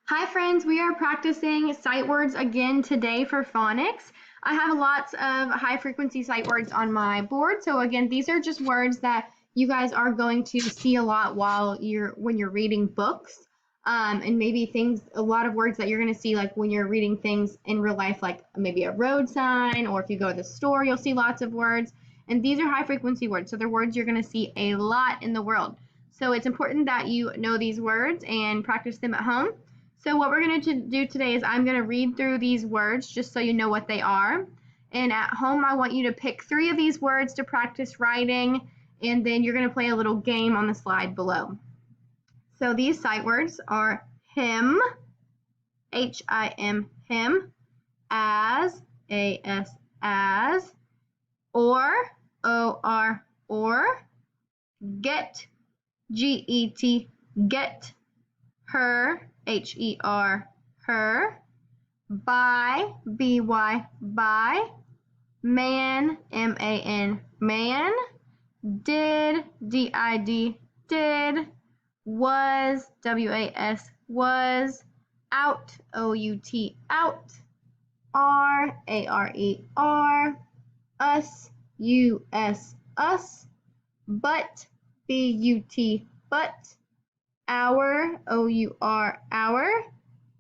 Hi friends, we are practicing sight words again today for phonics. I have lots of high frequency sight words on my board. So again, these are just words that you guys are going to see a lot when you're reading books. And maybe a lot of words that you're going to see like when you're reading things in real life, like maybe a road sign, or if you go to the store, you'll see lots of words. And these are high frequency words. So they're words you're going to see a lot in the world. So it's important that you know these words and practice them at home. So what we're going to do today is I'm going to read through these words just so you know what they are. And at home, I want you to pick 3 of these words to practice writing, and then you're going to play a little game on the slide below. So these sight words are him, H-I-M, him, as, A-S, as, or, O-R, or, get, G-E-T, get, her, H-E-R, her, by, B-Y, by, man, M-A-N, man, did, D-I-D, did, was, W-A-S, was, out, O-U-T, out, are, A-R-E, are, us, U-S, us, but, B-U-T, but, our, O-U-R, our,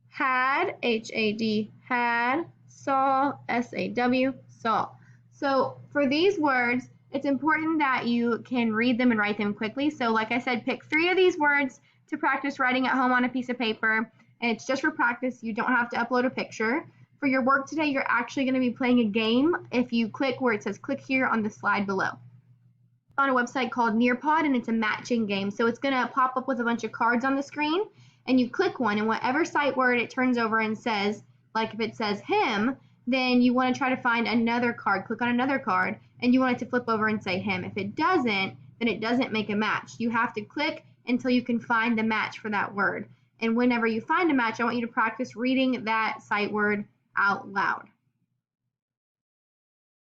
had, H-A-D, had, saw, S-A-W, saw. So for these words, it's important that you can read them and write them quickly. So like I said, pick 3 of these words to practice writing at home on a piece of paper. And it's just for practice. You don't have to upload a picture. For your work today, you're actually going to be playing a game if you click where it says click here on the slide below. On a website called Nearpod, and it's a matching game. So it's going to pop up with a bunch of cards on the screen, and you click one, and whatever sight word it turns over and says, like if it says him, then you want to try to find another card. Click on another card, and you want it to flip over and say him. If it doesn't, then it doesn't make a match. You have to click until you can find the match for that word. And whenever you find a match, I want you to practice reading that sight word out loud.